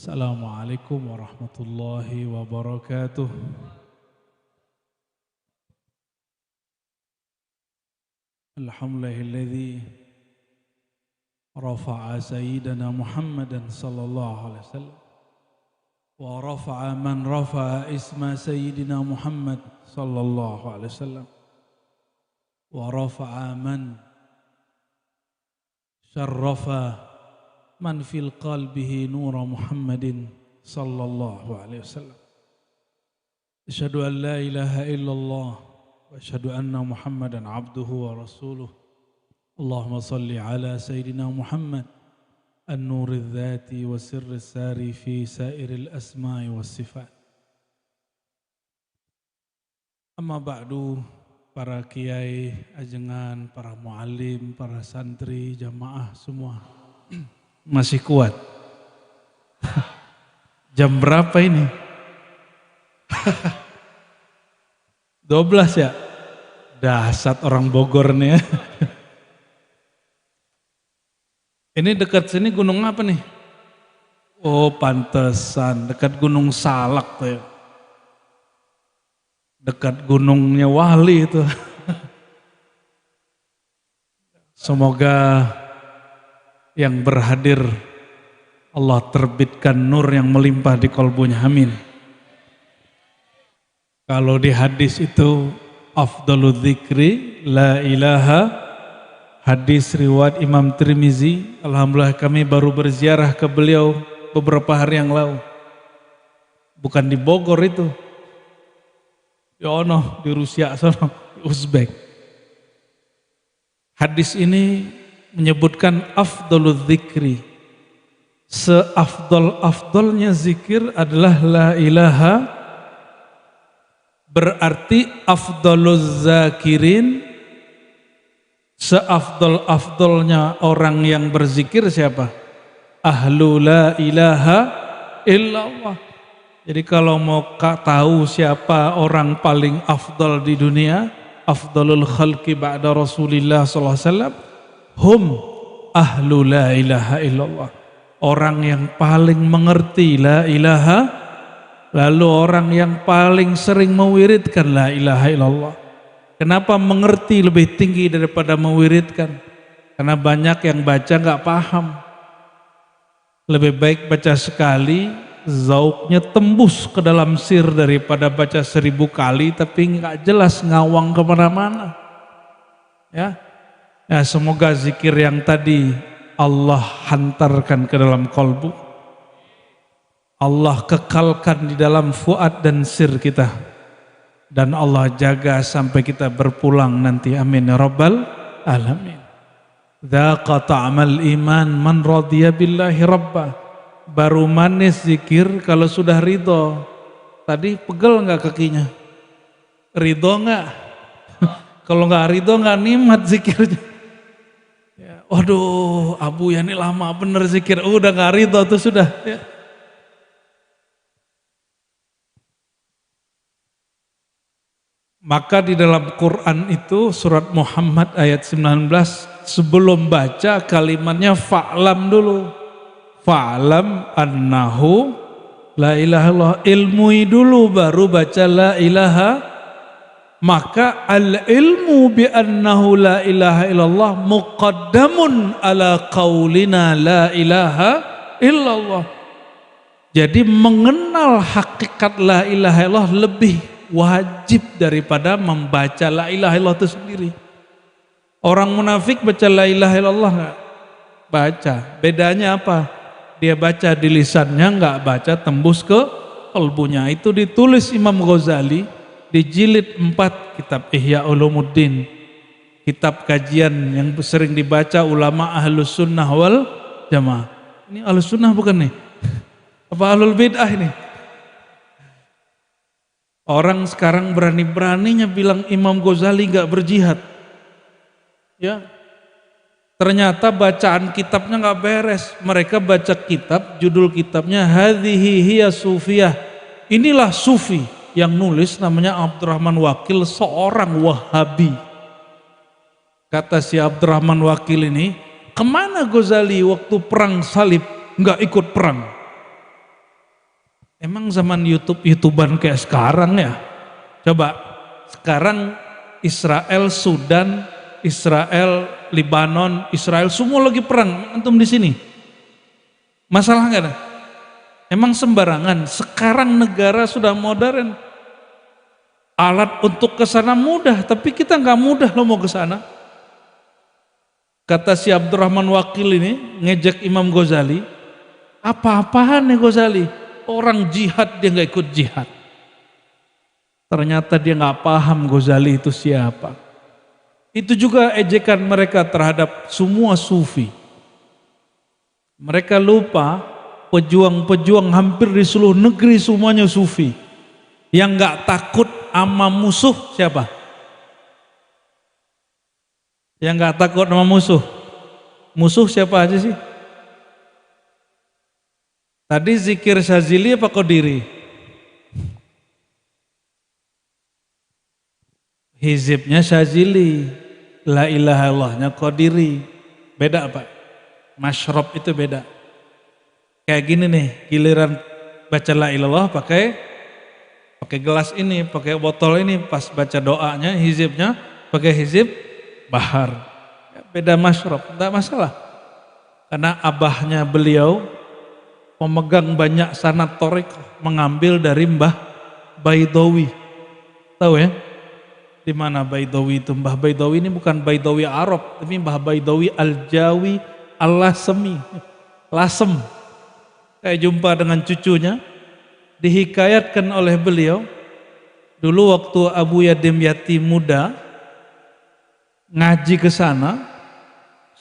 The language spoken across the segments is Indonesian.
Assalamualaikum warahmatullahi wabarakatuh. Alhamdulillahilladzi rafa'a sayyidana Muhammadan sallallahu alaihi wasallam wa rafa'a man rafa'a isma sayyidina Muhammad sallallahu alaihi wasallam wa rafa'a man syarrafa man fil qalbihi nura Muhammadin sallallahu alaihi wasallam. Asyhadu an la ilaha illallah wa asyhadu anna Muhammadan abduhu wa rasuluh. Allahumma salli ala sayyidina Muhammad an-nuril dzati wa sirris sari fi sairil asma'i was sifat. Amma ba'du, para kiai ajengan, para muallim, para santri, jamaah semua masih kuat. Jam berapa ini? 12 ya? Dasar orang Bogor nih ya. Ini dekat sini gunung apa nih? Oh pantesan, dekat Gunung Salak tuh ya. Dekat gunungnya Wali itu. Semoga yang berhadir Allah terbitkan nur yang melimpah di kolbunya, amin. Kalau di hadis itu afdalul dzikri la ilaha, hadis riwayat Imam Tirmizi. Alhamdulillah kami baru berziarah ke beliau beberapa hari yang lalu. Bukan di Bogor itu. Ya Allah, di Rusia sana, di Uzbek. Hadis ini menyebutkan afdalul dzikri. Seafdal-afdalnya zikir adalah la ilaha. Berarti afdaluz zakirin, seafdal-afdalnya orang yang berzikir siapa? Ahlu la ilaha illallah. Jadi kalau mau tahu siapa orang paling afdal di dunia, afdalul khalqi ba'da Rasulillah sallallahu alaihi wasallam, hum ahlu la ilaha illallah. Orang yang paling mengerti la ilaha, lalu orang yang paling sering mewiridkan la ilaha illallah. Kenapa mengerti lebih tinggi daripada mewiridkan? Karena banyak yang baca nggak paham. Lebih baik baca sekali, zauknya tembus ke dalam sir daripada baca 1000 kali tapi nggak jelas, ngawang kemana-mana. Ya, semoga zikir yang tadi Allah hantarkan ke dalam kolbu. Allah kekalkan di dalam fuad dan sir kita. Dan Allah jaga sampai kita berpulang nanti. Amin ya rabbal alamin. Dzaqa ta'mal iman man radiya billahi rabba. Baru manis zikir kalau sudah ridho. Tadi pegel enggak kakinya? Ridho enggak? Kalau enggak ridho enggak nikmat zikirnya. Ya, waduh, Abu ya ini lama bener zikir. Udah enggak ridho tuh sudah. Ya. Maka di dalam Quran itu surat Muhammad ayat 19 sebelum baca kalimatnya fa'lam dulu. Fa'lam annahu la ilaha illallah, ilmui dulu baru baca la ilaha. Maka al-ilmu bi annahu la ilaha illallah muqaddamun ala qaulina la ilaha illallah. Jadi mengenal hakikat la ilaha illallah lebih wajib daripada membaca la ilaha illallah itu sendiri. Orang munafik baca la ilaha illallah enggak? Baca. Bedanya apa? Dia baca di lisannya, enggak baca tembus ke kalbunya. Itu ditulis Imam Ghazali di jilid 4 kitab Ihya Ulumuddin. Kitab kajian yang sering dibaca ulama ahlus sunnah wal jamaah. Ini ahlus sunnah bukan nih? Apa ahlul bid'ah ini? Orang sekarang berani-beraninya bilang Imam Ghazali gak berjihad. Ya, ternyata bacaan kitabnya gak beres. Mereka baca kitab, judul kitabnya Hadhihi Hiya Sufiyah. Inilah Sufi. Yang nulis namanya Abdurrahman Wakil, seorang Wahabi. Kata si Abdurrahman Wakil ini, kemana Ghazali waktu perang salib gak ikut perang? Emang zaman YouTuber kayak sekarang ya? Coba, sekarang Israel, Sudan, Israel, Lebanon, Israel, semua lagi perang. Antum di sini. Masalah nggak ada? Emang sembarangan. Sekarang negara sudah modern. Alat untuk ke sana mudah, tapi kita nggak mudah loh mau ke sana. Kata si Abdurrahman Wakil ini, ngejek Imam Ghazali, apa-apaan nih Ghazali? Orang jihad dia nggak ikut jihad. Ternyata dia nggak paham Ghazali itu siapa. Itu juga ejekan mereka terhadap semua sufi. Mereka lupa pejuang-pejuang hampir di seluruh negeri semuanya sufi. Yang nggak takut sama musuh siapa? Yang nggak takut sama musuh. Musuh siapa aja sih? Tadi zikir Syazili apa Qadiri? Hizibnya Syazili, la ilaha illallahnya Qadiri. Beda apa? Masyrob itu beda. Kayak gini nih, giliran baca la ilallah pakai gelas ini, pakai botol ini, pas baca doanya, hizibnya pakai hizib bahar. Beda masyrob, enggak masalah. Karena abahnya beliau pemegang banyak sanad thariqah, mengambil dari Mbah Baidawi. Tahu ya? Di mana Baidawi itu? Mbah Baidawi ini bukan Baidawi Arab, tapi Mbah Baidawi Al-Jawi Al-Lasemi. Lasem. Saya jumpa dengan cucunya, dihikayatkan oleh beliau, dulu waktu Abu Yadim Yatim muda, ngaji ke sana,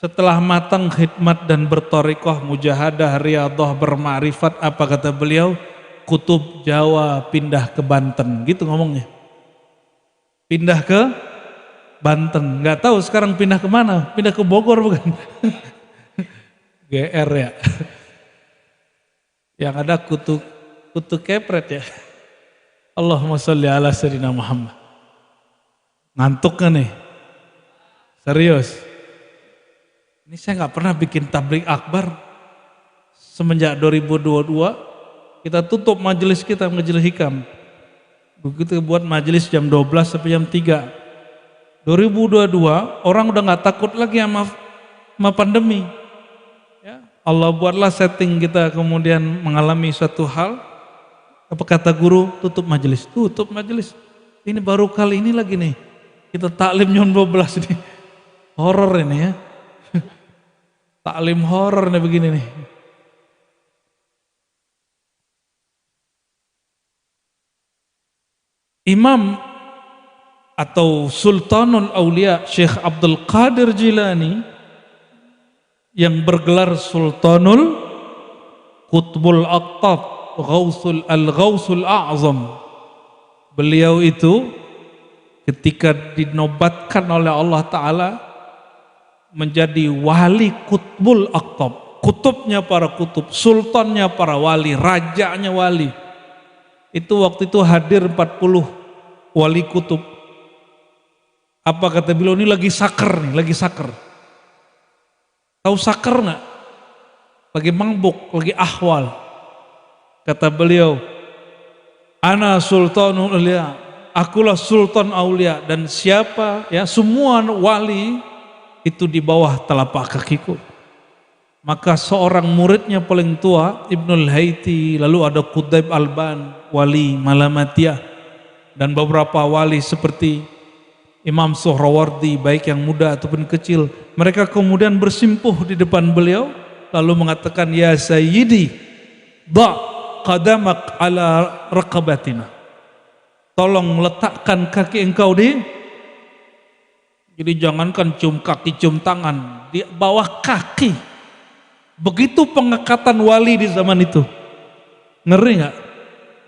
setelah matang khidmat dan berthariqah, mujahadah, riyadhah, bermakrifat, apa kata beliau? Kutub Jawa pindah ke Banten, gitu ngomongnya. Pindah ke Banten, nggak tahu sekarang pindah ke mana? Pindah ke Bogor bukan? GR ya. Yang ada kutu kepret ya. Allahumma sholli ala sayyidina Muhammad. Ngantuk kan nih? Serius. Ini saya nggak pernah bikin tabligh akbar. Semenjak 2022 kita tutup majelis kita, majelis hikam. Begitu buat majelis jam 12 sampai jam 3. 2022 orang udah nggak takut lagi sama pandemi. Ya, Allah buatlah setting kita kemudian mengalami suatu hal. Apa kata guru? Tutup majelis. Tutup majelis. Ini baru kali ini lagi nih. Kita taklim jam 12 nih. Horor ini ya. Taklim horor nih begini nih. Imam atau Sultanul Aulia Syekh Abdul Qadir Jilani yang bergelar Sultanul Qutbul Aqtab Al-Ghausul A'zam. Beliau itu ketika dinobatkan oleh Allah Ta'ala menjadi wali Qutbul Aqtab, kutubnya para kutub, sultannya para wali, rajanya wali. Itu waktu itu hadir 40 wali kutub. Apa kata beliau? Ini lagi saker nih, lagi saker. Tahu saker nggak? Lagi mabuk, lagi ahwal. Kata beliau, ana sultanul aulia, akulah sultan aulia, dan siapa ya semua wali itu di bawah telapak kakiku. Maka seorang muridnya paling tua Ibnul Haiti, lalu ada Qudaib Alban, wali Malamatiyah, dan beberapa wali seperti Imam Suhrawardi, baik yang muda ataupun kecil. Mereka kemudian bersimpuh di depan beliau lalu mengatakan, ya sayyidi da qadamak ala raqabatina, tolong letakkan kaki engkau di, jadi jangankan cium kaki cium tangan, di bawah kaki. Begitu pengangkatan wali di zaman itu. Ngeri nggak?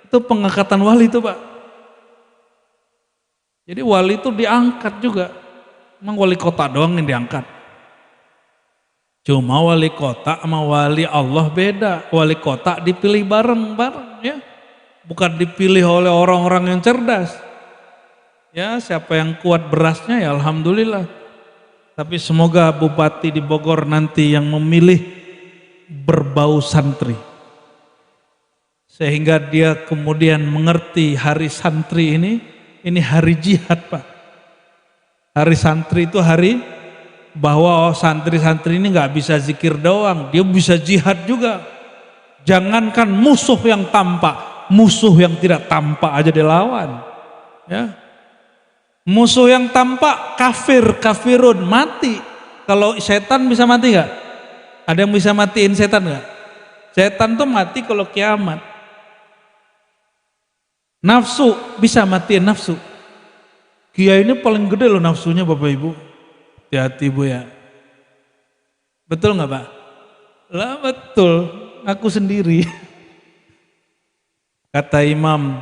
Itu pengangkatan wali itu Pak. Jadi wali itu diangkat juga. Emang wali kota doang yang diangkat? Cuma wali kota sama wali Allah beda. Wali kota dipilih bareng-bareng ya. Bukan dipilih oleh orang-orang yang cerdas. Ya siapa yang kuat berasnya ya alhamdulillah. Tapi semoga bupati di Bogor nanti yang memilih berbau santri. Sehingga dia kemudian mengerti hari santri ini hari jihad Pak. Hari santri itu hari bahwa santri-santri ini nggak bisa zikir doang, dia bisa jihad juga. Jangankan musuh yang tampak, musuh yang tidak tampak aja dilawan. Ya. Musuh yang tampak kafirun mati. Kalau setan bisa mati nggak? Ada yang bisa matiin setan nggak? Setan tuh mati kalau kiamat. Nafsu bisa matiin nafsu. Kiai ini paling gede loh nafsunya Bapak Ibu. Hati-hati Bu ya. Betul nggak Pak? Lah betul, aku sendiri. Kata Imam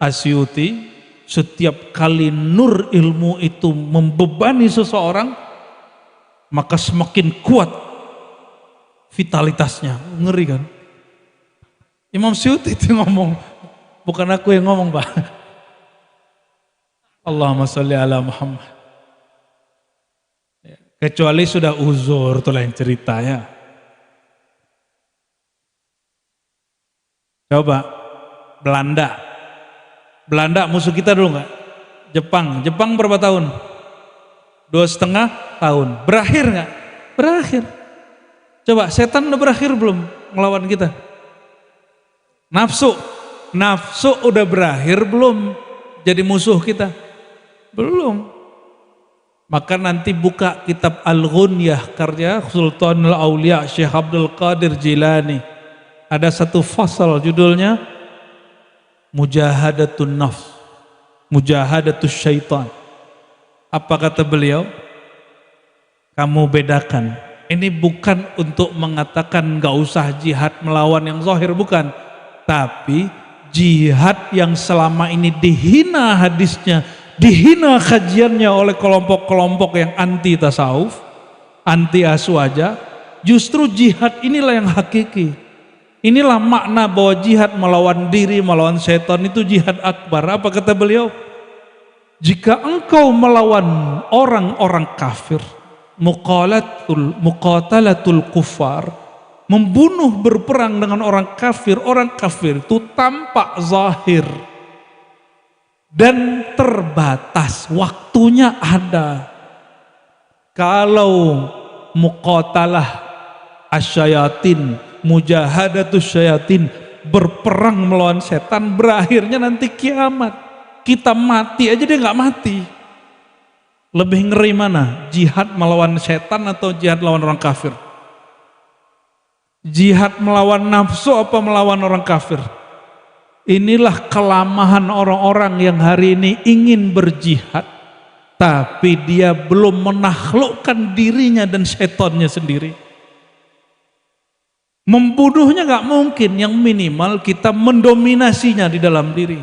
Asyuti, setiap kali nur ilmu itu membebani seseorang, maka semakin kuat vitalitasnya. Ngeri kan? Imam Asyuti itu ngomong, bukan aku yang ngomong Pak. Allahumma sholli ala Muhammad. Kecuali sudah uzur, itu lain ceritanya. Coba Belanda musuh kita dulu nggak? Jepang berapa tahun? 2,5 tahun. Berakhir nggak? Berakhir. Coba setan udah berakhir belum melawan kita? Nafsu udah berakhir belum jadi musuh kita? Belum. Maka nanti buka kitab Al-Ghunyah karya Sultanul Aulia Syekh Abdul Qadir Jilani. Ada satu fasal judulnya Mujahadatun Nafs, Mujahadatus Syaitan. Apa kata beliau? Kamu bedakan. Ini bukan untuk mengatakan gak usah jihad melawan yang zahir, bukan. Tapi jihad yang selama ini dihina hadisnya, dihina kajiannya oleh kelompok-kelompok yang anti tasawuf, anti aswaja, justru jihad inilah yang hakiki. Inilah makna bahwa jihad melawan diri, melawan setan itu jihad akbar. Apa kata beliau? Jika engkau melawan orang-orang kafir, muqatalatul kufar, membunuh berperang dengan orang kafir itu tampak zahir dan terbatas, waktunya ada. Kalau muqatalah asyayatin, mujahadatus syayatin, berperang melawan setan, berakhirnya nanti kiamat. Kita mati aja dia nggak mati. Lebih ngeri mana? Jihad melawan setan atau jihad melawan orang kafir? Jihad melawan nafsu apa melawan orang kafir? Inilah kelamahan orang-orang yang hari ini ingin berjihad, tapi dia belum menaklukkan dirinya dan setannya sendiri. Membunuhnya gak mungkin, yang minimal kita mendominasinya di dalam diri.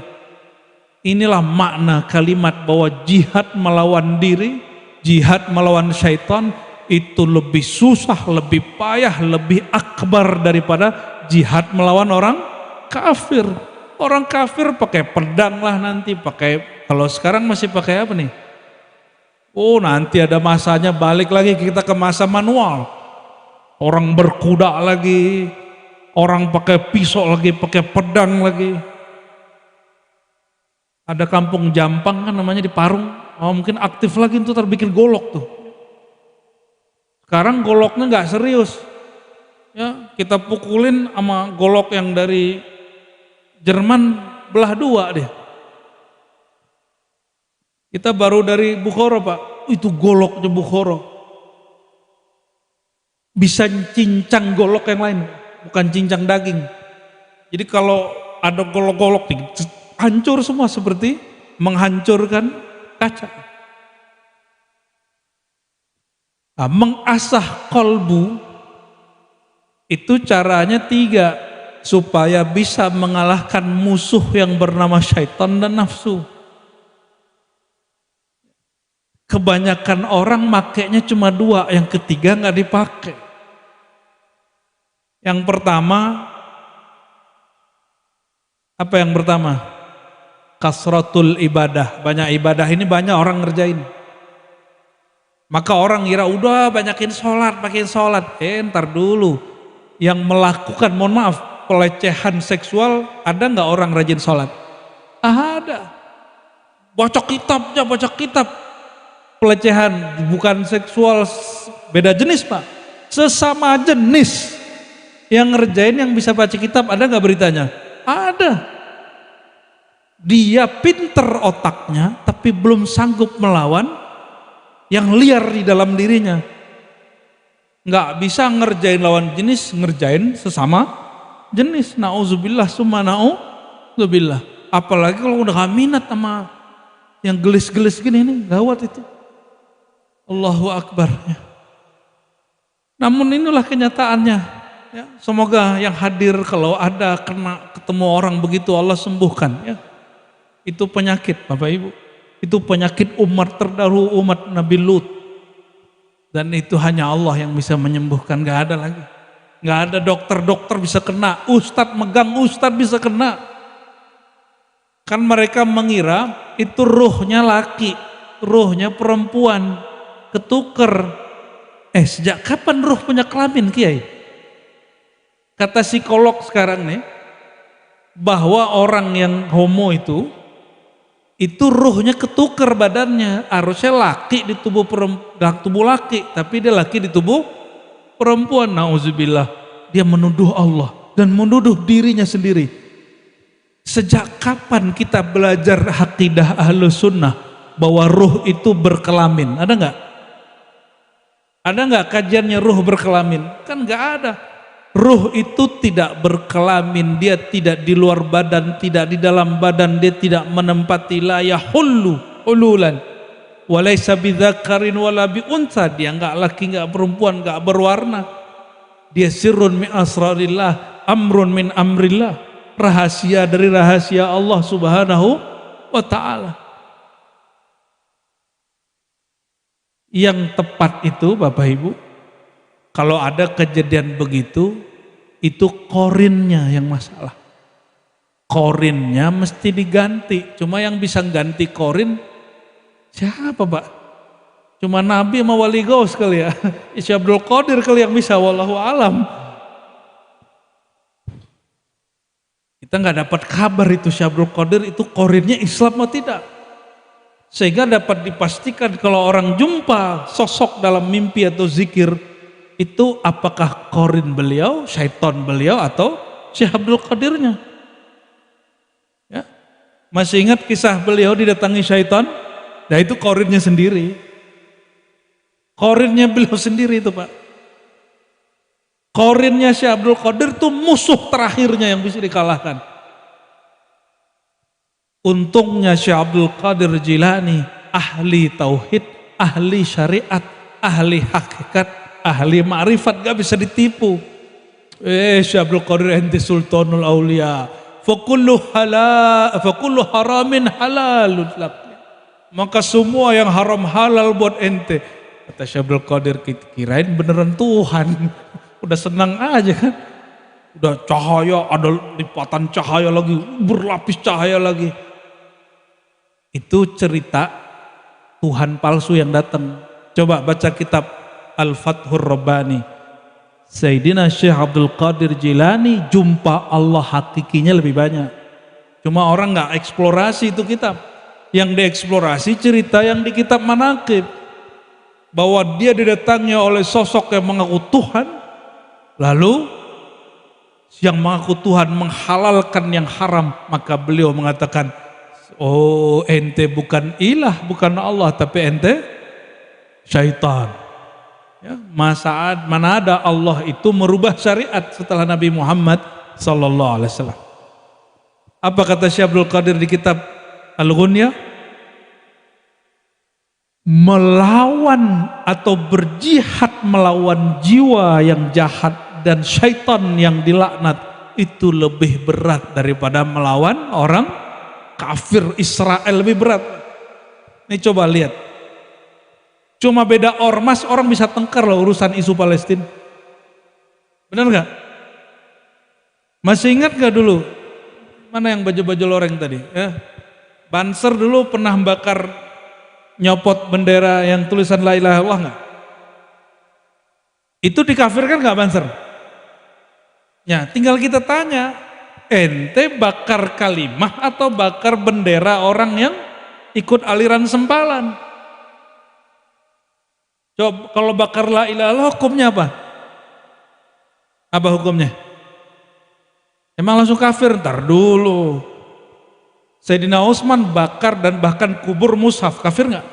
Inilah makna kalimat bahwa jihad melawan diri, jihad melawan syaitan itu lebih susah, lebih payah, lebih akbar daripada jihad melawan orang kafir. Orang kafir pakai pedang lah nanti, pakai, kalau sekarang masih pakai apa nih? Oh nanti ada masanya balik lagi kita ke masa manual. Orang berkuda lagi, orang pakai pisau lagi, pakai pedang lagi. Ada kampung Jampang kan namanya di Parung, mungkin aktif lagi itu terbikin golok tuh. Sekarang goloknya nggak serius, ya kita pukulin sama golok yang dari Jerman belah dua deh. Kita baru dari Bukhara Pak, itu goloknya Bukhara. Bisa cincang golok yang lain, bukan cincang daging. Jadi kalau ada golok-golok hancur semua seperti menghancurkan kaca. Nah, mengasah kolbu itu caranya 3 supaya bisa mengalahkan musuh yang bernama syaitan dan nafsu. Kebanyakan orang makainya cuma 2, yang ketiga nggak dipakai. Yang pertama, apa yang pertama? Kasratul ibadah, banyak ibadah, ini banyak orang ngerjain. Maka orang kira udah banyakin sholat, makin sholat. Ntar dulu, yang melakukan, mohon maaf, pelecehan seksual, ada nggak orang rajin sholat? Ada. Baca kitab. Pelecehan bukan seksual, beda jenis Pak. Sesama jenis yang ngerjain yang bisa baca kitab, ada nggak beritanya? Ada. Dia pinter otaknya, tapi belum sanggup melawan yang liar di dalam dirinya. Nggak bisa ngerjain lawan jenis, ngerjain sesama jenis. Nauzubillah summa nauzubillah. Apalagi kalau udah gak minat sama yang gelis-gelis gini, ini gawat itu. Allahu Akbar. Namun inilah kenyataannya. Ya, semoga yang hadir kalau ada ketemu orang begitu Allah sembuhkan. Ya. Itu penyakit Bapak Ibu. Itu penyakit umat terdahulu, umat Nabi Lut. Dan itu hanya Allah yang bisa menyembuhkan, gak ada lagi. Gak ada dokter bisa kena, ustadz megang ustadz bisa kena. Kan mereka mengira itu ruhnya laki, ruhnya perempuan, ketuker. Sejak kapan ruh punya kelamin Kiai? Kata psikolog sekarang nih, bahwa orang yang homo itu ruhnya ketuker badannya. Harusnya laki di tubuh laki, tapi dia laki di tubuh perempuan. Nauzubillah. Dia menuduh Allah dan menuduh dirinya sendiri. Sejak kapan kita belajar akidah Ahlus Sunnah bahwa ruh itu berkelamin? Ada nggak? Ada nggak kajiannya ruh berkelamin? Kan nggak ada. Ruh itu tidak berkelamin, dia tidak di luar badan, tidak di dalam badan, dia tidak menempati la yahullu ululan. Walaysa bidzakarin wala biunsa, dia nggak laki, nggak perempuan, nggak berwarna. Dia sirrun min asrarillah, amrun min amrillah. Rahasia dari rahasia Allah Subhanahu wa ta'ala. Yang tepat itu Bapak Ibu, kalau ada kejadian begitu, itu korinnya yang masalah. Korinnya mesti diganti. Cuma yang bisa ganti korin siapa Pak? Cuma Nabi sama Wali Gaus kali ya. Syekh Abdul Qadir kali yang bisa, wallahu alam. Kita nggak dapat kabar itu Syekh Abdul Qadir itu korinnya Islam atau tidak. Sehingga dapat dipastikan kalau orang jumpa sosok dalam mimpi atau zikir, itu apakah korin beliau, syaitan beliau, atau Syekh Abdul Qadirnya. Ya. Masih ingat kisah beliau didatangi syaitan? Nah itu korinnya sendiri. Korinnya beliau sendiri itu Pak. Korinnya Syekh Abdul Qadir itu musuh terakhirnya yang bisa dikalahkan. Untungnya Syekh Abdul Qadir Jilani ahli tauhid, ahli syariat, ahli hakikat, ahli ma'rifat, gak bisa ditipu. Syekh Abdul Qadir ente sultanul aulia, fakullu haramin halal. Maka semua yang haram halal buat ente. Kata Syekh Abdul Qadir, kirain beneran Tuhan. Udah senang aja kan. Udah cahaya, ada lipatan cahaya lagi, berlapis cahaya lagi. Itu cerita Tuhan palsu yang datang. Coba baca kitab Al-Fathur Rabbani. Sayyidina Syekh Abdul Qadir Jilani jumpa Allah hakikinya lebih banyak. Cuma orang gak eksplorasi itu kitab. Yang dieksplorasi cerita yang di kitab Manaqib. Bahwa dia didatangi oleh sosok yang mengaku Tuhan. Lalu yang mengaku Tuhan menghalalkan yang haram, maka beliau mengatakan, oh ente bukan ilah, bukan Allah, tapi ente syaitan. Ya, mana ada Allah itu merubah syariat setelah Nabi Muhammad sallallahu alaihi wasallam. Apa kata Syekh Abdul Qadir di kitab Al-Ghunyah? Melawan atau berjihad melawan jiwa yang jahat dan syaitan yang dilaknat itu lebih berat daripada melawan orang kafir Israel, lebih berat. Ini coba lihat. Cuma beda ormas, orang bisa tengkar loh urusan isu Palestina. Benar nggak? Masih ingat nggak dulu? Mana yang baju-baju loreng tadi? Ya. Banser dulu pernah bakar, nyopot bendera yang tulisan la ilaha illallah nggak? Itu dikafirkan nggak Banser? Ya, tinggal kita tanya, ente bakar kalimah atau bakar bendera orang yang ikut aliran sempalan? Coba kalau bakar la ilaha illallah hukumnya apa? Apa hukumnya? Emang langsung kafir? Ntar dulu. Sayyidina Utsman bakar dan bahkan kubur mushaf, kafir nggak?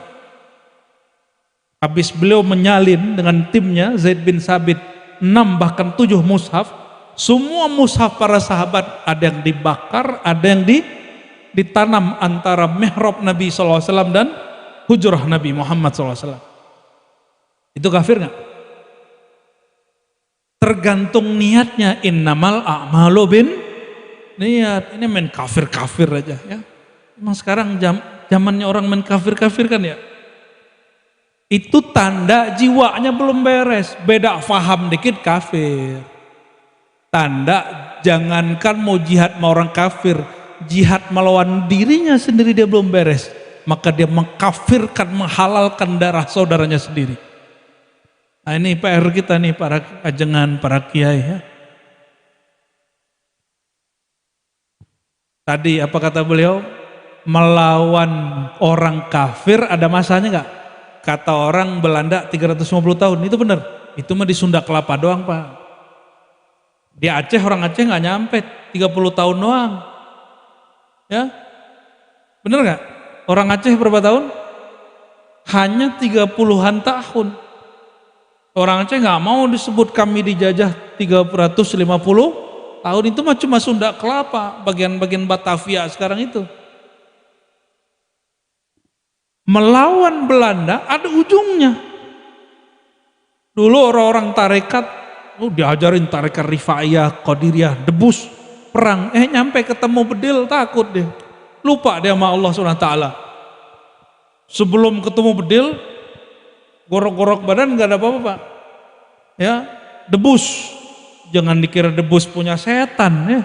Habis beliau menyalin dengan timnya Zaid bin Sabit 6 bahkan 7 mushaf, semua mushaf para sahabat ada yang dibakar, ada yang ditanam antara mihrab Nabi SAW dan hujrah Nabi Muhammad SAW. Itu kafir nggak? Tergantung niatnya. Innamal a'malu bin niat. Ini main kafir-kafir aja ya. Emang sekarang zamannya orang main kafir-kafir kan ya. Itu tanda jiwanya belum beres. Beda faham dikit kafir. Tanda jangankan mau jihad sama orang kafir, jihad melawan dirinya sendiri dia belum beres, maka dia mengkafirkan, menghalalkan darah saudaranya sendiri. Nah, ini PR kita nih para ajengan, para kiai ya. Tadi apa kata beliau? Melawan orang kafir ada masanya enggak? Kata orang Belanda 350 tahun, itu benar. Itu mah di Sunda Kelapa doang, Pak. Di Aceh, orang Aceh nggak nyampe 30 tahun doang. Ya, bener nggak? Orang Aceh berapa tahun? Hanya 30-an tahun. Orang Aceh nggak mau disebut kami dijajah 350 tahun, itu mah cuma Sunda Kelapa, bagian-bagian Batavia sekarang itu. Melawan Belanda ada ujungnya. Dulu orang-orang tarekat diajarin tarekat Rifaiyah, Qadiriyah, debus, perang, nyampe ketemu bedil takut deh. Lupa dia sama Allah SWT. Sebelum ketemu bedil, gorok-gorok badan gak ada apa-apa, Pak. Ya, debus. Jangan dikira debus punya setan ya.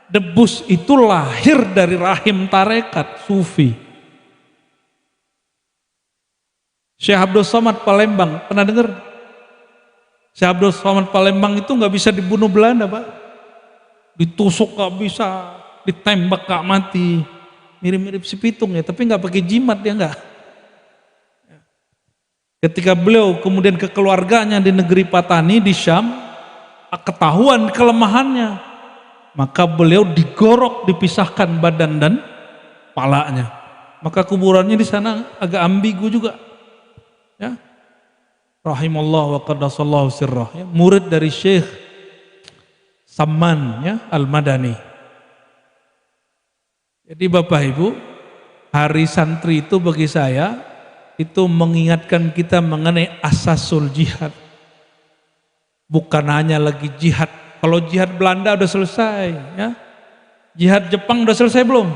Debus itu lahir dari rahim tarekat sufi. Syekh Abdul Somad Palembang, pernah dengar? Syekh Abdul Somad Palembang itu nggak bisa dibunuh Belanda, Pak. Ditusuk nggak bisa, ditembak nggak mati. Mirip-mirip si Pitung ya, tapi nggak pakai jimat dia nggak. Ketika beliau kemudian ke keluarganya di negeri Patani di Syam, ketahuan kelemahannya, maka beliau digorok, dipisahkan badan dan palanya. Maka kuburannya di sana agak ambigu juga. Ya, rahimallahu wa qaddasallahu sirrah, ya, murid dari Syekh Samman ya Al-Madani. Jadi Bapak Ibu, hari santri itu bagi saya itu mengingatkan kita mengenai asasul jihad. Bukan hanya lagi jihad. Kalau jihad Belanda udah selesai ya. Jihad Jepang udah selesai belum?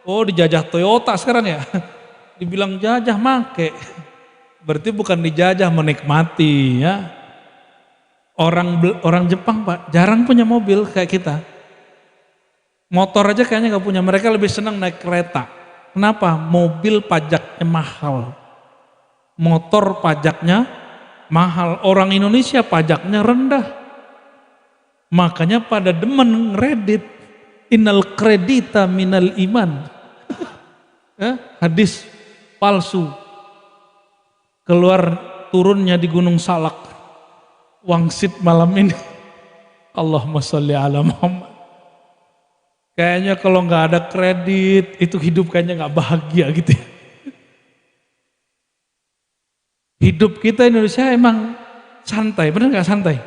Oh, dijajah Toyota sekarang ya. Dibilang jajah make. Berarti bukan dijajah, menikmati ya. Orang Jepang, Pak, jarang punya mobil kayak kita. Motor aja kayaknya nggak punya. Mereka lebih senang naik kereta. Kenapa? Mobil pajaknya mahal. Motor pajaknya mahal. Orang Indonesia pajaknya rendah. Makanya pada demen ngeredit. Innal kredita minal iman. Hadis palsu. Keluar turunnya di Gunung Salak, wangsit malam ini. Allahumma sholli ala Muhammad. Kayaknya kalau nggak ada kredit itu hidup kayaknya nggak bahagia gitu ya. Hidup kita Indonesia emang santai, bener nggak santai?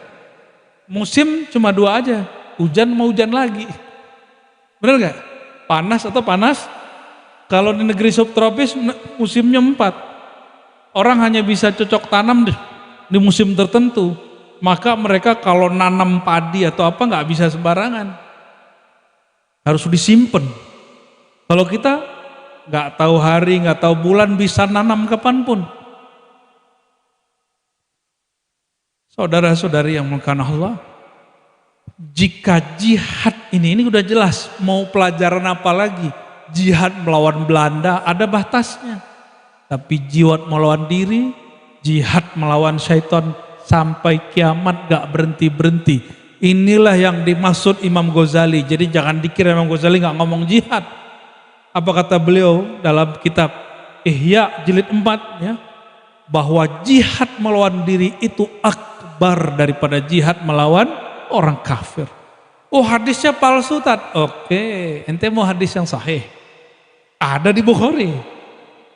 Musim cuma 2 aja, hujan mau hujan lagi, bener nggak? Panas atau panas? Kalau di negeri subtropis musimnya 4. Orang hanya bisa cocok tanam di musim tertentu. Maka mereka kalau nanam padi atau apa nggak bisa sembarangan. Harus disimpan. Kalau kita nggak tahu hari, nggak tahu bulan, bisa nanam kapanpun. Saudara-saudari yang mengasihi Allah, jika jihad ini udah jelas, mau pelajaran apa lagi? Jihad melawan Belanda ada batasnya. Tapi jihad melawan diri, jihad melawan syaitan sampai kiamat gak berhenti-berhenti. Inilah yang dimaksud Imam Ghazali. Jadi jangan dikira Imam Ghazali nggak ngomong jihad. Apa kata beliau dalam kitab Ihya jilid 4 ya, bahwa jihad melawan diri itu akbar daripada jihad melawan orang kafir. Oh hadisnya palsu Tat. Oke, ente mau hadis yang sahih. Ada di Bukhari.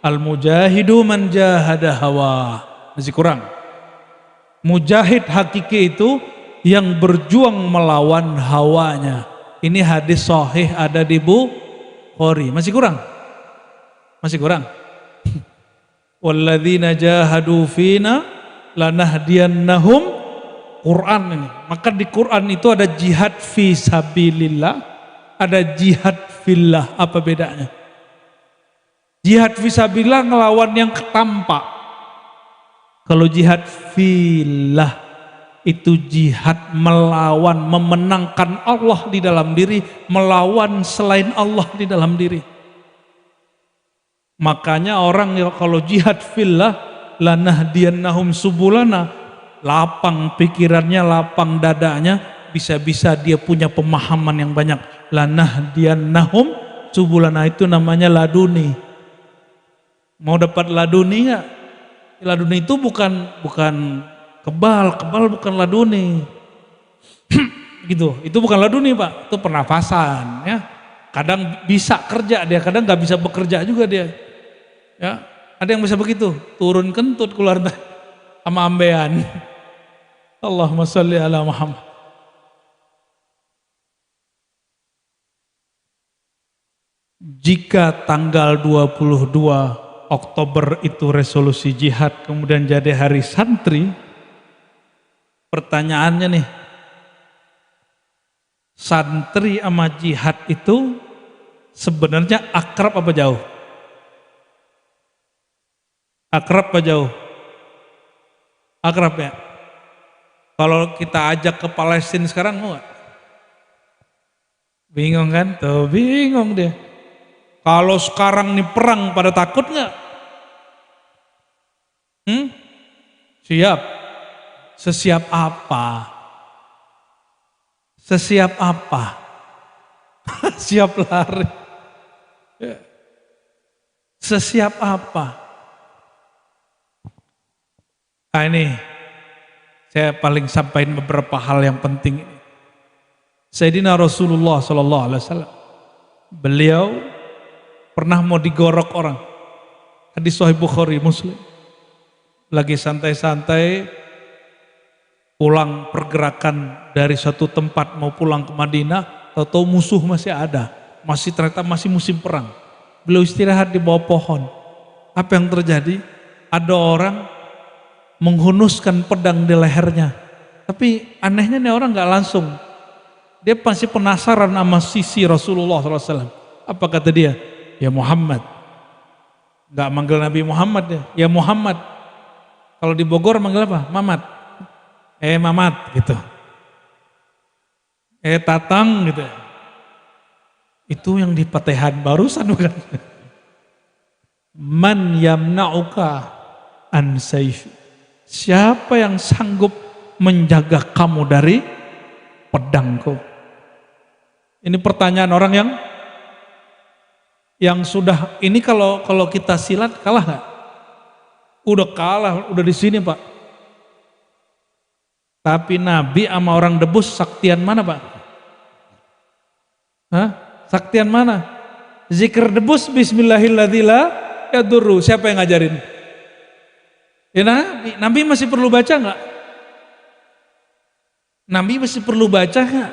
Al-mujahidu man jahada hawa. Masih kurang. Mujahid hakiki itu yang berjuang melawan hawanya. Ini hadis sahih ada di Bukhari. Masih kurang? Masih kurang? Walladzina jahadu fina lanahdiyannahum. Quran ini. Maka di Quran itu ada jihad fi sabilillah, ada jihad fillah. Apa bedanya? Jihad fi sabilillah ngelawan yang ketampak. Kalau jihad fillah itu jihad melawan, memenangkan Allah di dalam diri, melawan selain Allah di dalam diri. Makanya orang yang kalau jihad fillah lanahdiyannahum subulana, lapang pikirannya, lapang dadanya, bisa-bisa dia punya pemahaman yang banyak. Lanahdiyannahum subulana itu namanya laduni. Mau dapat laduni enggak? Laduni itu bukan kebal bukan laduni. Gitu. Itu bukan laduni, Pak. Itu pernafasan ya. Kadang bisa kerja dia, kadang nggak bisa bekerja juga dia. Ya, ada yang bisa begitu, turun kentut keluar sama ambean. Allahumma sholli ala Muhammad. Jika tanggal 22 Oktober itu resolusi jihad, kemudian jadi hari santri, pertanyaannya nih, santri sama jihad itu sebenarnya akrab apa jauh? Akrab apa jauh? Akrab ya? Kalau kita ajak ke Palestina sekarang mau gak? Bingung kan? Tuh bingung dia. Kalau sekarang nih perang pada takut gak? Siap? Sesiap apa? Sesiap apa? Siap lari. Sesiap apa? Nah ini saya paling sampaikan beberapa hal yang penting ini. Sayyidina Rasulullah SAW, beliau pernah mau digorok orang. Hadis Sahih Bukhari Muslim. Lagi santai-santai pulang pergerakan dari suatu tempat mau pulang ke Madinah, tahu-tahu musuh masih ada, ternyata masih musim perang. Beliau istirahat di bawah pohon. Apa yang terjadi? Ada orang menghunuskan pedang di lehernya. Tapi anehnya nih orang nggak langsung. Dia pasti penasaran sama sisi Rasulullah SAW. Apa kata dia? Ya Muhammad. Nggak manggil Nabi Muhammad ya. Ya Muhammad. Kalau di Bogor manggil apa? Mamat. Mamat gitu. Tatang gitu. Itu yang di Patehan barusan bukan? Man yamna'uka an sayfi. Siapa yang sanggup menjaga kamu dari pedangku? Ini pertanyaan orang yang sudah ini kalau kita silat kalah nggak? Udah kalah, udah di sini Pak. Tapi Nabi sama orang debus saktian mana Pak? Hah? Saktian mana? Zikir debus bismillahirrahmanirrahim ya duru. Siapa yang ngajarin? Ya Nabi masih perlu baca nggak? Nabi masih perlu baca nggak?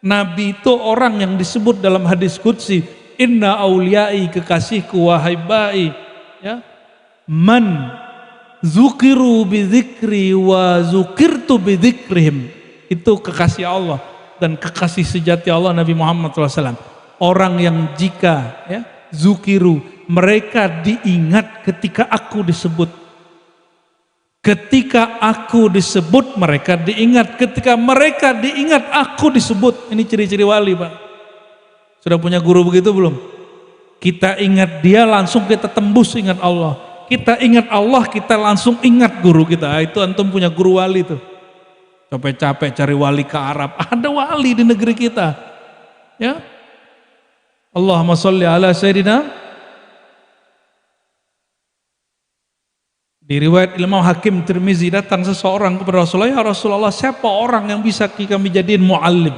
Nabi itu orang yang disebut dalam hadis qudsi, inna auliyai, kekasihku, wahai bai, ya, man zukiru bidzikri wa zukirtu bidzikrihim. Itu kekasih Allah dan kekasih sejati Allah Nabi Muhammad SAW. Orang yang jika ya zukiru, mereka diingat ketika aku disebut. Ketika aku disebut mereka diingat, ketika mereka diingat aku disebut. Ini ciri-ciri wali Pak. Sudah punya guru begitu belum? Kita ingat dia langsung kita tembus ingat Allah. Kita ingat Allah kita langsung ingat guru kita. Itu antum punya guru wali tuh. Capek-capek cari wali ke Arab. Ada wali di negeri kita. Ya. Allahumma sholli ala Sayyidina. Di riwayat Imam Hakim Tirmizi datang seseorang kepada Rasulullah, ya Rasulullah, siapa orang yang bisa kami jadiin muallim?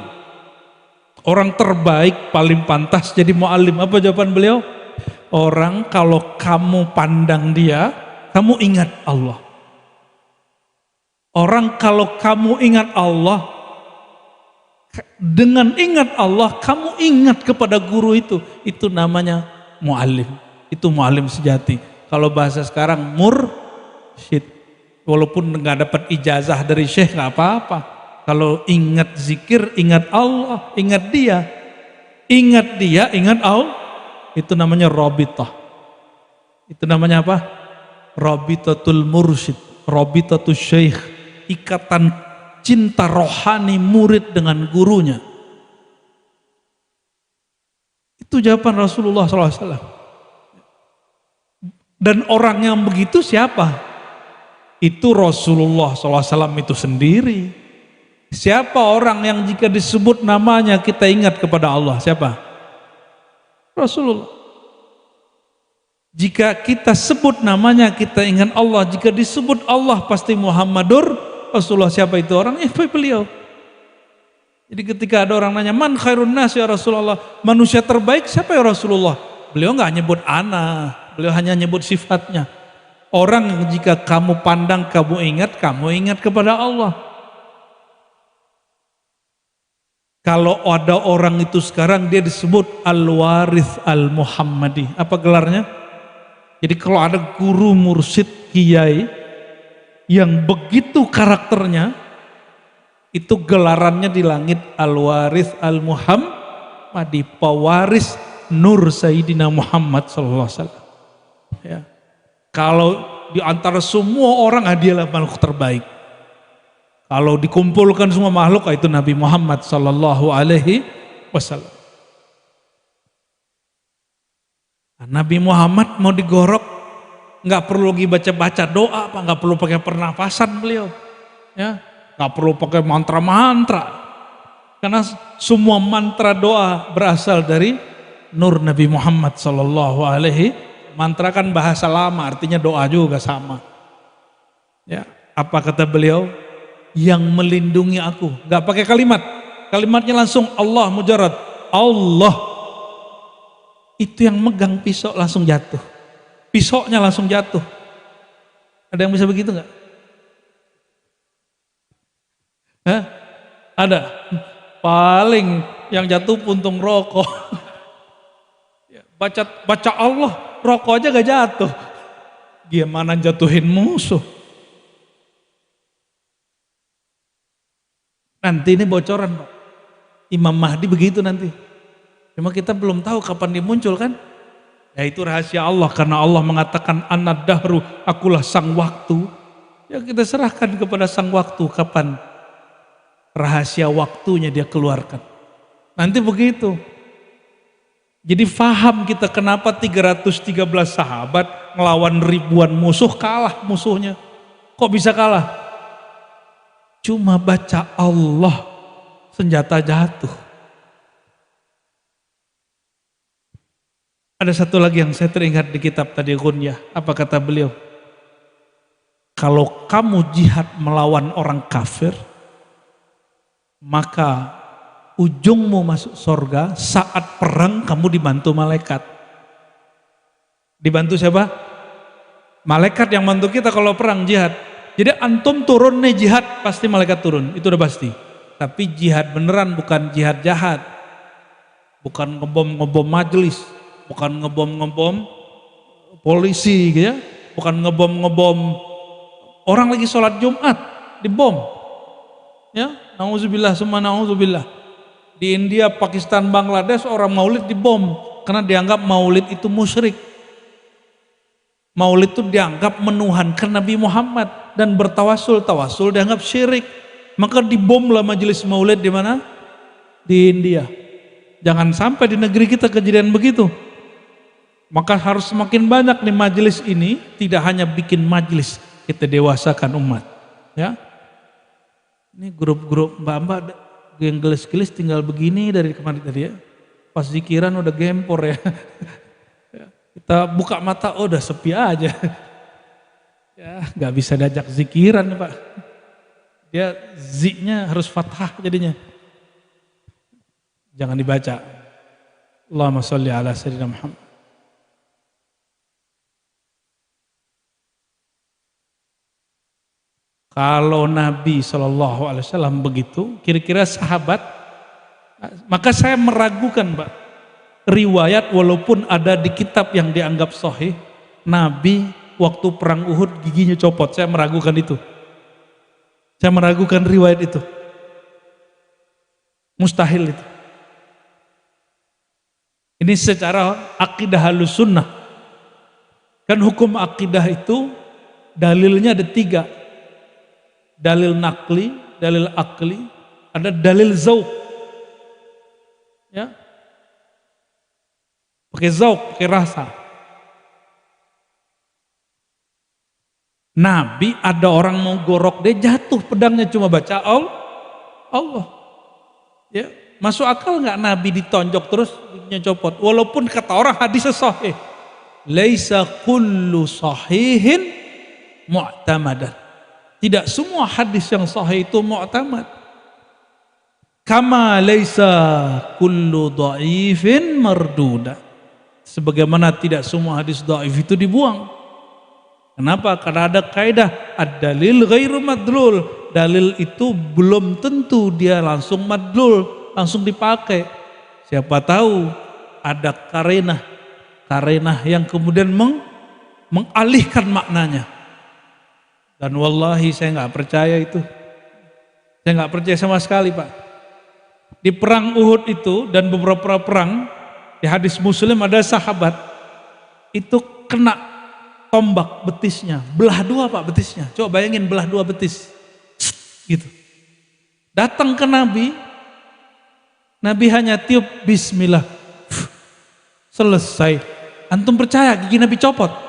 Orang terbaik paling pantas jadi muallim. Apa jawaban beliau? Orang kalau kamu pandang dia, kamu ingat Allah. Orang kalau kamu ingat Allah, dengan ingat Allah, kamu ingat kepada guru itu namanya muallim. Itu muallim sejati. Kalau bahasa sekarang mursyid, walaupun nggak dapat ijazah dari syekh nggak apa-apa. Kalau ingat zikir, ingat Allah, ingat dia, ingat Allah, itu namanya rabitah. Itu namanya apa? Rabitatul mursyid, rabitatul syekh, ikatan cinta rohani murid dengan gurunya. Itu jawaban Rasulullah SAW. Dan orang yang begitu siapa? Itu Rasulullah SAW itu sendiri. Siapa orang yang jika disebut namanya kita ingat kepada Allah? Siapa? Rasulullah. Jika kita sebut namanya kita ingat Allah. Jika disebut Allah pasti Muhammadur Rasulullah. Siapa itu orang? Beliau. Jadi ketika ada orang nanya, man khairun nas ya Rasulullah, manusia terbaik siapa ya Rasulullah? Beliau nggak nyebut ana, beliau hanya nyebut sifatnya. Orang yang jika kamu pandang, kamu ingat kepada Allah. Kalau ada orang itu sekarang dia disebut Al-Warith Al-Muhammadi. Apa gelarnya? Jadi kalau ada guru mursyid kiai yang begitu karakternya, itu gelarannya di langit Al-Warith Al-Muhammadi, pewaris Nur Sayyidina Muhammad SAW. Ya. Kalau di antara semua orang dialah makhluk terbaik. Kalau dikumpulkan semua makhluk itu Nabi Muhammad sallallahu alaihi wasallam. Nabi Muhammad mau digorok nggak perlu lagi baca-baca doa, apa nggak perlu pakai pernafasan beliau. Ya, nggak perlu pakai mantra-mantra. Karena semua mantra doa berasal dari nur Nabi Muhammad sallallahu alaihi. Mantra kan bahasa lama, artinya doa juga sama. Ya, apa kata beliau? Yang melindungi aku, nggak pakai kalimatnya langsung Allah mujarad, Allah. Itu yang megang pisau langsung jatuh, pisaunya langsung jatuh. Ada yang bisa begitu nggak? Ada. Paling yang jatuh puntung rokok. Baca Allah, rokok aja gak jatuh. Gimana jatuhin musuh? Nanti ini bocoran Pak. Imam Mahdi begitu nanti. Cuma kita belum tahu kapan dia muncul kan. Ya itu rahasia Allah. Karena Allah mengatakan Anad dahru, akulah sang waktu. Ya kita serahkan kepada sang waktu. Kapan rahasia waktunya dia keluarkan. Nanti begitu. Jadi faham kita kenapa 313 sahabat ngelawan ribuan musuh kalah musuhnya. Kok bisa kalah? Cuma baca Allah senjata jatuh. Ada satu lagi yang saya teringat di kitab tadi Ghunyah. Apa kata beliau? Kalau kamu jihad melawan orang kafir, maka ujungmu masuk surga. Saat perang kamu dibantu malaikat. Dibantu siapa? Malaikat yang bantu kita kalau perang jihad. Jadi antum turun nih jihad, pasti malaikat turun, itu udah pasti. Tapi jihad beneran, bukan jihad jahat. Bukan ngebom majelis, bukan ngebom polisi gitu ya. Bukan ngebom orang lagi sholat Jumat, dibom. Ya, na'udzubillah summa na'udzubillah. Di India, Pakistan, Bangladesh orang maulid dibom. Karena dianggap maulid itu musyrik. Maulid itu dianggap menuhankan Nabi Muhammad dan bertawasul dianggap syirik. Maka dibomlah majelis maulid di mana? Di India. Jangan sampai di negeri kita kejadian begitu. Maka harus semakin banyak nih majelis ini, tidak hanya bikin majelis, kita dewasakan umat. Ya. Ini grup-grup mbak-mbak yang gelis-gelis tinggal begini dari kemarin tadi ya. Pas zikiran udah gempor ya. Kita buka mata, oh udah sepi aja. Ya nggak bisa diajak zikiran Pak. Dia ziknya harus fathah jadinya. Jangan dibaca. Allahumma sholli ala sayyidina Muhammad. Kalau Nabi SAW begitu, kira-kira sahabat, maka saya meragukan Pak, riwayat walaupun ada di kitab yang dianggap sahih, Nabi waktu perang Uhud giginya copot, saya meragukan itu. Saya meragukan riwayat itu. Mustahil itu. Ini secara akidah halus sunnah. Kan hukum akidah itu dalilnya ada 3. Dalil nakli, dalil akli, ada dalil zauq. Ya. Pakai zauq, pakai rasa. Nabi ada orang mau gorok, dia jatuh pedangnya cuma baca Allah. Ya, masuk akal nggak Nabi ditonjok terus giginya copot? Walaupun kata orang hadisnya sahih. Laisa kullu sahihin mu'tamadan. Tidak semua hadis yang sahih itu mu'tamad. Kama laisa kullu dhaifin marduda. Sebagaimana tidak semua hadis dhaif itu dibuang. Kenapa? Karena ada kaidah ad-dalil ghairu madlul. Dalil itu belum tentu dia langsung madlul, langsung dipakai. Siapa tahu ada karenah yang kemudian mengalihkan maknanya. Dan wallahi saya nggak percaya itu. Saya nggak percaya sama sekali Pak. Di perang Uhud itu dan beberapa perang, di hadis Muslim ada sahabat itu kena tombak betisnya, belah 2 Pak betisnya. Coba bayangin belah 2 betis. Gitu. Datang ke Nabi, Nabi hanya tiup bismillah. Selesai. Antum percaya gigi Nabi copot?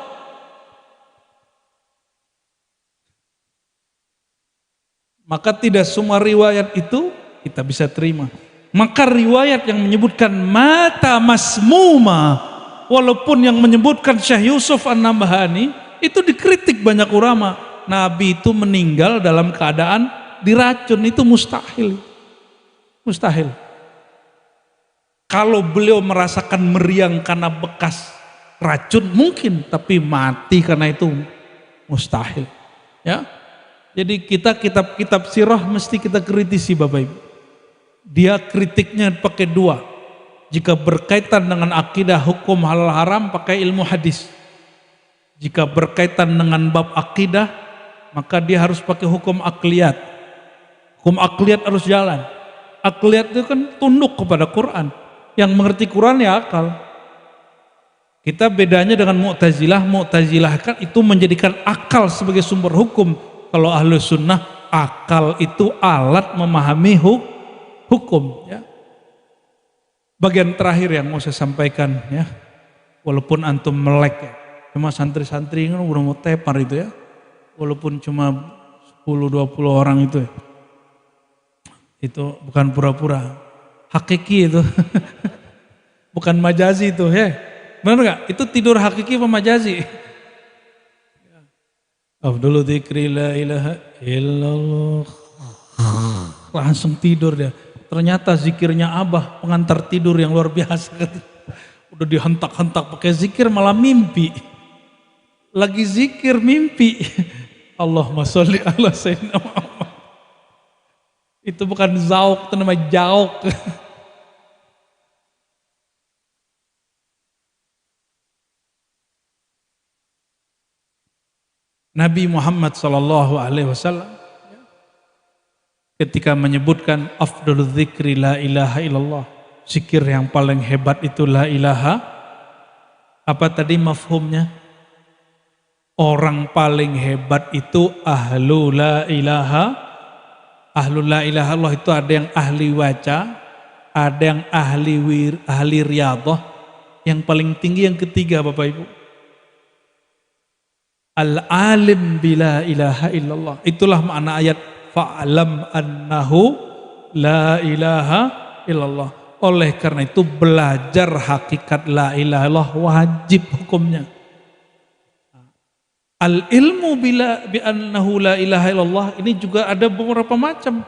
Maka tidak semua riwayat itu kita bisa terima. Maka riwayat yang menyebutkan mata masmuma, walaupun yang menyebutkan Syekh Yusuf An-Nabhani, itu dikritik banyak ulama. Nabi itu meninggal dalam keadaan diracun, itu mustahil. Mustahil. Kalau beliau merasakan meriang karena bekas racun mungkin, tapi mati karena itu mustahil. Ya. Jadi kita kitab-kitab sirah mesti kita kritisi Bapak Ibu. Dia kritiknya pakai 2. Jika berkaitan dengan akidah hukum halal haram pakai ilmu hadis. Jika berkaitan dengan bab akidah maka dia harus pakai hukum akliyat. Hukum akliyat harus jalan. Akliyat itu kan tunduk kepada Quran. Yang mengerti Quran ya akal. Kita bedanya dengan Mu'tazilah. Mu'tazilah kan itu menjadikan akal sebagai sumber hukum. Kalau ahlu sunnah, akal itu alat memahami hukum. Ya. Bagian terakhir yang mau saya sampaikan, ya, walaupun antum melek, ya, cuma santri-santri kan udah mau tepar itu ya, walaupun cuma 10-20 orang itu, ya. Itu bukan pura-pura, hakiki itu, bukan majazi itu, ya, benar nggak? Itu tidur hakiki apa majazi? Afdalu dzikri la ilaha illallah. Langsung tidur dia. Ternyata zikirnya Abah pengantar tidur yang luar biasa. Udah dihentak-hentak pakai zikir malah mimpi. Lagi zikir mimpi. Allahumma sholli ala sayyidina Muhammad. Itu bukan zauk, itu namanya jauk. Nabi Muhammad SAW ketika menyebutkan afdalul dzikri la ilaha illallah, zikir yang paling hebat itu la ilaha, apa tadi mafhumnya? Orang paling hebat itu ahlu la ilaha. Ahlu la ilaha Allah itu ada yang ahli waca, ada yang ahli riyadhah, yang paling tinggi yang ketiga Bapak Ibu. Al-alim bila ilaha illallah. Itulah makna ayat fa'lam annahu la ilaha illallah. Oleh karena itu belajar hakikat la ilaha illallah wajib hukumnya. Al ilmu bi annahu la ilaha illallah ini juga ada beberapa macam.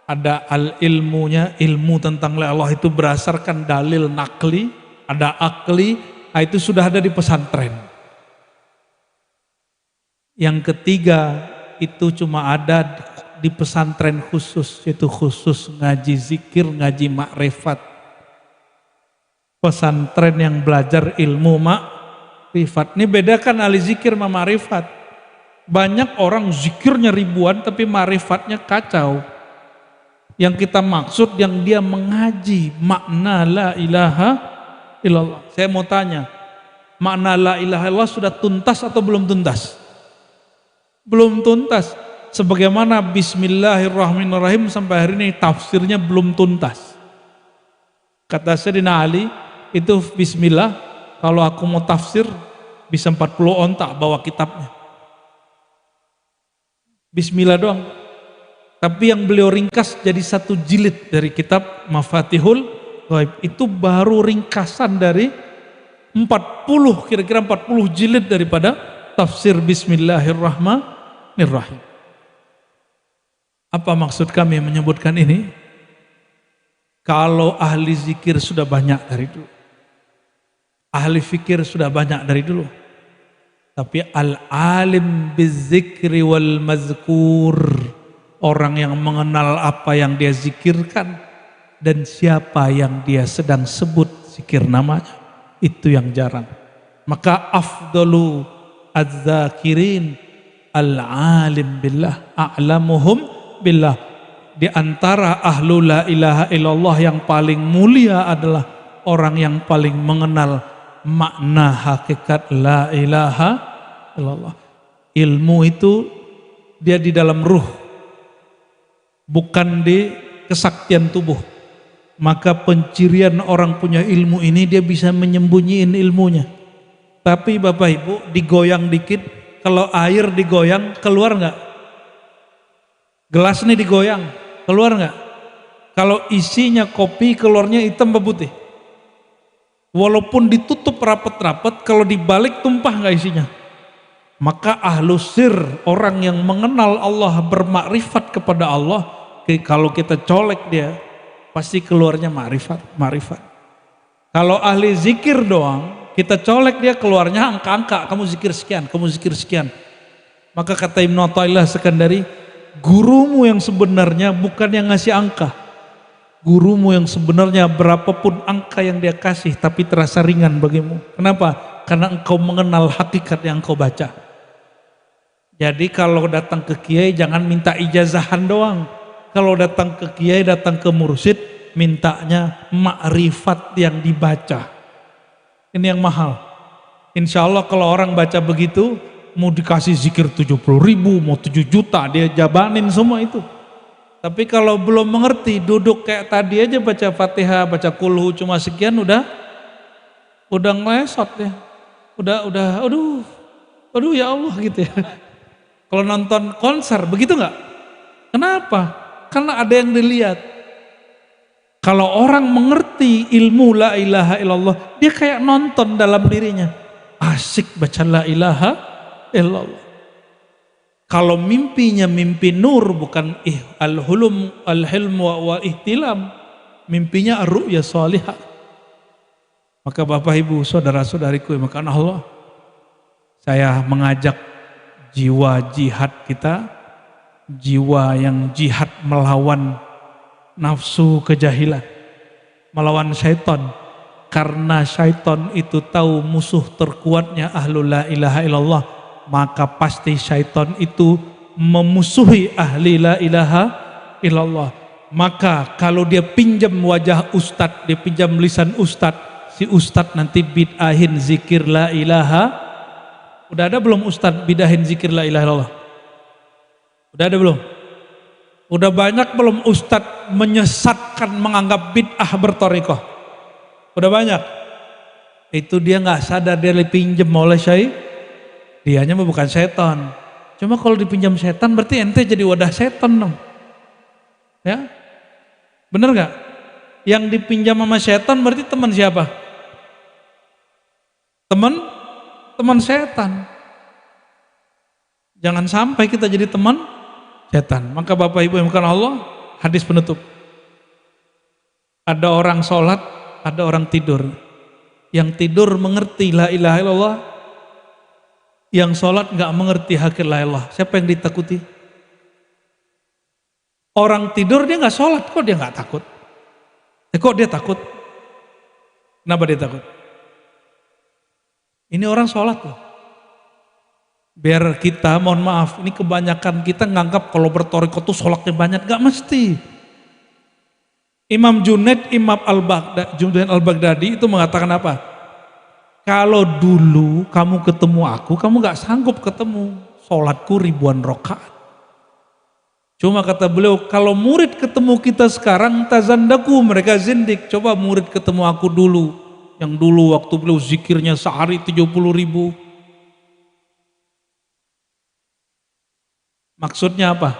Ada al ilmunya, ilmu tentang la ilaha itu berdasarkan dalil nakli, ada akli, itu sudah ada di pesantren. Yang ketiga itu cuma ada di pesantren khusus, yaitu khusus ngaji zikir, ngaji makrifat. Pesantren yang belajar ilmu makrifat. Ini bedakan ahli zikir sama makrifat. Banyak orang zikirnya ribuan tapi makrifatnya kacau. Yang kita maksud yang dia mengaji makna la ilaha illallah. Saya mau tanya, makna la ilaha illallah sudah tuntas atau belum tuntas? Belum tuntas. Sebagaimana bismillahirrahmanirrahim sampai hari ini tafsirnya belum tuntas. Kata Sayyidina Ali, itu bismillah kalau aku mau tafsir bisa 40 ontak bawa kitabnya. Bismillah doang. Tapi yang beliau ringkas jadi 1 jilid dari kitab Mafatihul Ghaib. Itu baru ringkasan dari 40, kira-kira 40 jilid daripada tafsir bismillahirrahmanirrahim. Apa maksud kami menyebutkan ini? Kalau ahli zikir sudah banyak dari dulu. Ahli fikir sudah banyak dari dulu. Tapi al-alim bizzikri wal mazkur, orang yang mengenal apa yang dia zikirkan dan siapa yang dia sedang sebut zikir namanya, itu yang jarang. Maka afdalu az-zakirin al-alim billah a'lamuhum billah. Di antara ahlu la ilaha illallah yang paling mulia adalah orang yang paling mengenal makna hakikat la ilaha illallah. Ilmu itu dia di dalam ruh, bukan di kesaktian tubuh. Maka pencirian orang punya ilmu ini dia bisa menyembunyiin ilmunya. Tapi Bapak Ibu digoyang dikit, kalau air digoyang keluar nggak? Gelas ini digoyang, keluar nggak? Kalau isinya kopi keluarnya hitam apa putih? Walaupun ditutup rapat-rapat, kalau dibalik tumpah nggak isinya? Maka ahlu sir, orang yang mengenal Allah, bermakrifat kepada Allah, kalau kita colek dia, pasti keluarnya makrifat. Kalau ahli zikir doang, kita colek dia keluarnya angka-angka, kamu zikir sekian, kamu zikir sekian. Maka kata Ibnu Athaillah Sekandari, gurumu yang sebenarnya bukan yang ngasih angka. Gurumu yang sebenarnya berapapun angka yang dia kasih tapi terasa ringan bagimu. Kenapa? Karena engkau mengenal hakikat yang engkau baca. Jadi kalau datang ke kiai jangan minta ijazahan doang. Kalau datang ke kiai, datang ke mursyid, mintanya makrifat yang dibaca. Ini yang mahal. Insya Allah kalau orang baca begitu, mau dikasih zikir 70.000, mau 7 juta, dia jabanin semua itu. Tapi kalau belum mengerti, duduk kayak tadi aja baca Fatihah, baca kulhu cuma sekian udah ngelesot ya. Aduh ya Allah gitu ya. Kalau nonton konser begitu nggak? Kenapa? Karena ada yang dilihat. Kalau orang mengerti ilmu la ilaha illallah, dia kayak nonton dalam dirinya. Asik baca la ilaha illallah. Kalau mimpinya mimpi nur, bukan al-hilm wa ihtilam, mimpinya ar-ru'ya salihah. Maka Bapak Ibu, saudara-saudariku yang makan Allah, saya mengajak jiwa jihad kita, jiwa yang jihad melawan nafsu kejahilan, melawan syaitan. Karena syaitan itu tahu musuh terkuatnya ahlul la ilaha illallah, maka pasti syaitan itu memusuhi ahli la ilaha illallah. Maka kalau dia pinjam wajah ustadz, dia pinjam lisan ustadz, si ustadz nanti bid'ahin zikir la ilaha. Udah ada belum ustadz bid'ahin zikir la ilaha illallah? Udah ada belum? Udah banyak belum ustadz menyesatkan, menganggap bid'ah bertorikoh? Udah banyak. Itu dia nggak sadar dia dipinjam oleh syaitan. Dianya bukan setan. Cuma kalau dipinjam setan berarti ente jadi wadah setan dong. Ya, bener gak? Yang dipinjam sama setan berarti teman siapa? Teman setan. Jangan sampai kita jadi teman setan. Maka Bapak Ibu yang bukan Allah, hadis penutup. Ada orang sholat, ada orang tidur. Yang tidur mengerti la ilaha illallah, yang sholat gak mengerti hakik la ilallah. Siapa yang ditakuti? Orang tidur dia gak sholat, kok dia gak takut? Kok dia takut? Kenapa dia takut? Ini orang sholat loh. Biar kita, mohon maaf, ini kebanyakan kita nganggap kalau bertoriko tuh sholatnya banyak, gak mesti. Imam Junaid al-Baghdadi itu mengatakan apa? Kalau dulu kamu ketemu aku, kamu gak sanggup ketemu. Sholatku ribuan rakaat. Cuma kata beliau, kalau murid ketemu kita sekarang, tazandaku, mereka zindik. Coba murid ketemu aku dulu. Yang dulu waktu beliau zikirnya sehari 70.000. Maksudnya apa?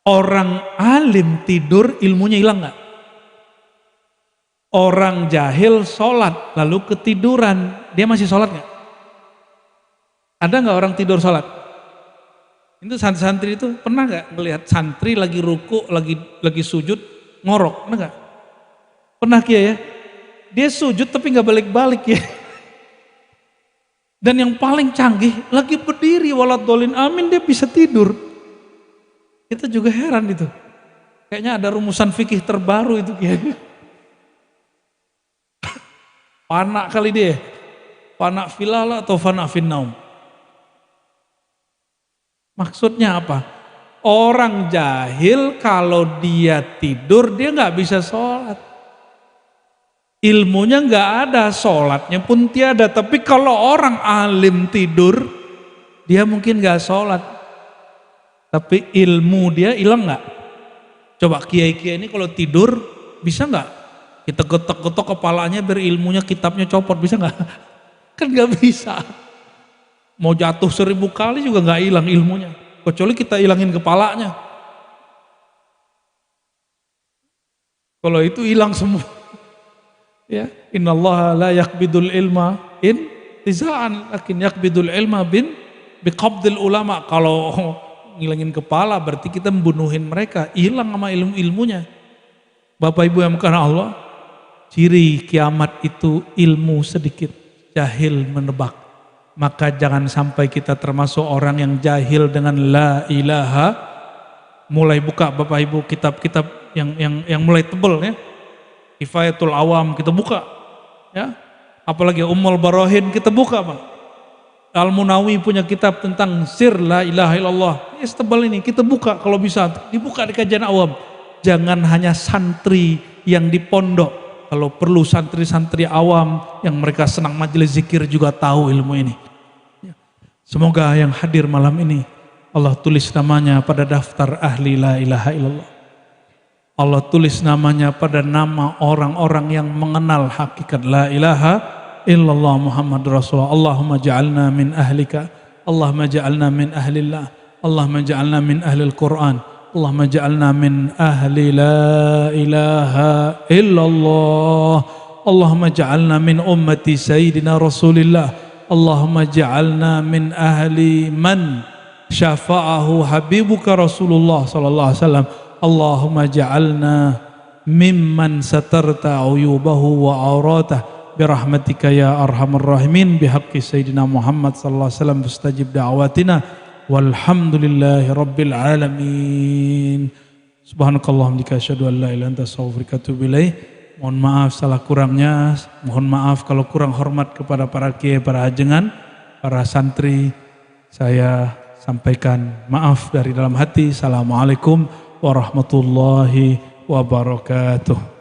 Orang alim tidur, ilmunya hilang gak? Orang jahil sholat, lalu ketiduran, dia masih sholat gak? Ada gak orang tidur sholat? Itu santri itu pernah gak ngelihat santri lagi ruku, lagi sujud, ngorok? Pernah gak? Pernah Kiai ya? Dia sujud tapi gak balik-balik ya. Dan yang paling canggih, lagi berdiri waladolin amin, dia bisa tidur. Kita juga heran itu. Kayaknya ada rumusan fikih terbaru itu Kiai. Panak kali dia. Panak filala atau fanak finnaum. Maksudnya apa? Orang jahil kalau dia tidur dia nggak bisa sholat. Ilmunya nggak ada, sholatnya pun tiada. Tapi kalau orang alim tidur, dia mungkin nggak sholat. Tapi ilmu dia hilang nggak? Coba kiai-kiai ini kalau tidur bisa nggak? Kita getok-getok kepalanya biar ilmunya kitabnya copot, bisa nggak? Kan nggak bisa. Mau jatuh 1000 kali juga nggak hilang ilmunya, kecuali kita hilangin kepalanya. Kalau itu hilang semua. Ya, innallaha la yakbidul ilma intiza'an, lakin yakbidul ilma biqabdil ulama. Kalau ngilangin kepala berarti kita membunuhin mereka, hilang sama ilmu-ilmunya. Bapak Ibu yang bukan Allah, ciri kiamat itu ilmu sedikit, jahil menebak. Maka jangan sampai kita termasuk orang yang jahil dengan la ilaha. Mulai buka Bapak Ibu kitab-kitab yang mulai tebel ya. Kifayatul Awam kita buka ya. Apalagi Ummul Barahin kita buka Bang. Al-Munawi punya kitab tentang sir la ilaha illallah. Ini tebal ini kita buka, kalau bisa dibuka di kajian awam. Jangan hanya santri yang di pondok. Kalau perlu santri-santri awam yang mereka senang majelis zikir juga tahu ilmu ini. Semoga yang hadir malam ini Allah tulis namanya pada daftar ahli la ilaha illallah. Allah tulis namanya pada nama orang-orang yang mengenal hakikat la ilaha illallah Muhammad Rasulullah. Allahumma ja'alna min ahlika, Allahumma ja'alna min ahlillah, Allahumma ja'alna min ahlil Quran, Allahumma ja'alna min ahli la ilaha illallah, Allahumma ja'alna min ummati sayyidina Rasulillah, Allahumma ja'alna min ahli man syafa'ahu habibuka Rasulullah sallallahu alaihi wasallam, Allahumma ja'alna mimman satarta uyubahu wa auratah birahmatika ya arhamar rahimin bihaqqi sayyidina Muhammad sallallahu alaihi wasallam mustajib da'watina. Walhamdulillahi rabbil alamin. Subhanakallahumma asyhadu an la ilaha illa anta astaghfiruka wa atubu ilaik. Mohon maaf salah kurangnya, mohon maaf kalau kurang hormat kepada para kiai, para ajengan, para santri. Saya sampaikan maaf dari dalam hati. Assalamualaikum warahmatullahi wabarakatuh.